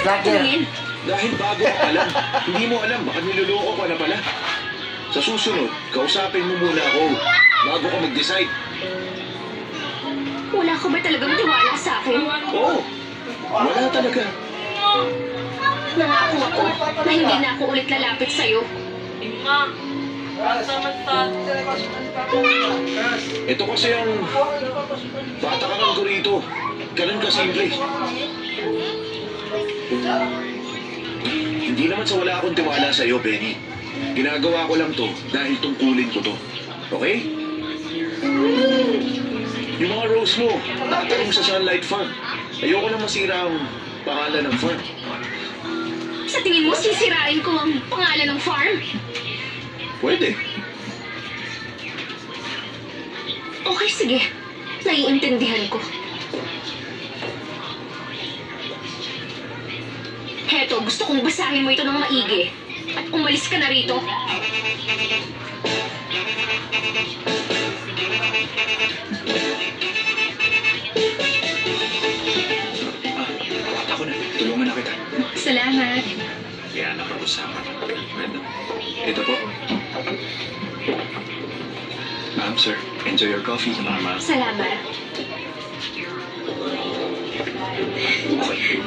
Tanungin. Dahil bago ka pa lang, hindi mo alam, baka niloloko ka na pala. Sa susunod, kausapin mo muna ako bago ka mag-decide. Wala ko ba talagang tiwala sa akin? Oo, wala talaga. Nangako ako na hindi na ako ulit lalapit sa'yo. Ito kasi ang bata ka ng rito. Ganun ka simple. Hindi naman sa wala akong tiwala sa'yo, Benny. Ginagawa ko lang to dahil tungkulin ko to. Okay? Yung mga rose mo, tatanong sa Sunlight Farm. Ayoko na masira ang pangalan ng farm. Sa tingin mo, sisirain ko ang pangalan ng farm? Pwede. Okay, sige. Naiintindihan ko. Heto, gusto kong basahin mo ito ng maigi. At umalis ka na rito. Ako na. Tulungan na kita. Salamat. Yan ang pag-usapan. Ito po. Sir, enjoy your coffee. Salamat. Salamat. Okay.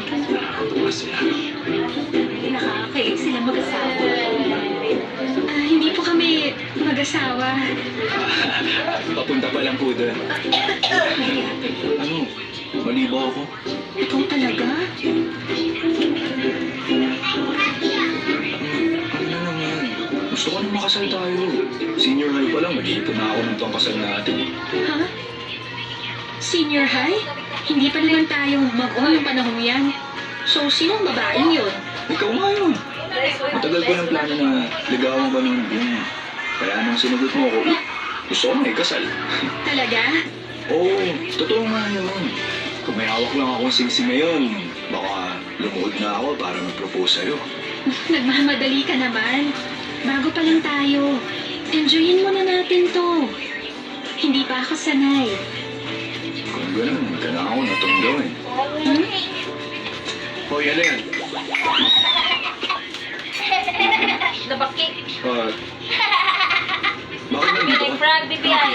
Nakakakilig sila mag-asawa. Hindi po kami mag-asawa. Papunta pa lang po doon. Ano? Mali ba ako? Ikaw talaga? Ano na naman? Gusto ko na makasal tayo. Senior high pa lang, mag-iipon na ako ng pangkasal natin. Ha? Senior high? Hindi pa naman tayo mag-on ng panahon yan. So, sinong babaeng yun? Ikaw nga yun. Matagal ko ng plano na ligawan ba ng yung... Kaya nung sinagot mo ako, gusto ko na ikasal. Talaga? Oo, totoo nga yun. Kung may hawak lang akong sing-sing ngayon, baka lumuhod na ako para mag-propose sa'yo. Nagmamadali ka naman. Bago pa lang tayo. Enjoyin muna natin to. Hindi pa ako sanay. Kung ganun, kailangan ko na itong gawin. Hmm? Hoy, ano yan? Nabaki. Bakit nandito ka? Frog, BBI.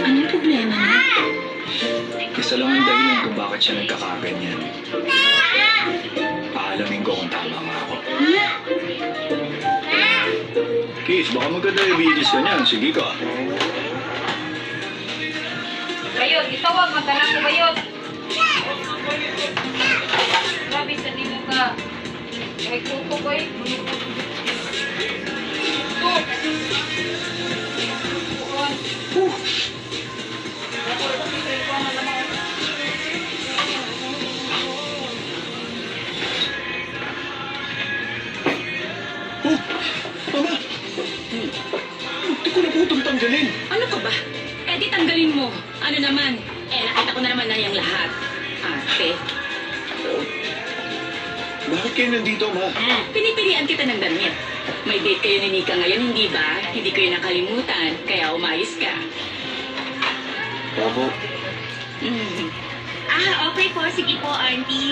Anong problema na? Isa lang ang dahilan kung bakit siya nagkakaganyan. Aalamin ko kung tama nga ako. Kiss, baka magka-diabetes ka niyan. Sige ka. Bayot, itawag. Maghanap ko bayot. Grabe, sa nimo ka. May kuko ko eh. Mama! Hindi ko na po itong tanggalin. Ano ka ba? Eh di tanggalin mo. Ano naman? Eh nakita ko na naman na yung lahat. Ate. Bakit kayo nandito, Ma? Pinipilian kita ng damit. May date kayo ni Nika ngayon, hindi ba? Hindi kayo nakalimutan, kaya umayos ka. Opo. Mm. Okay po. Sige po, auntie.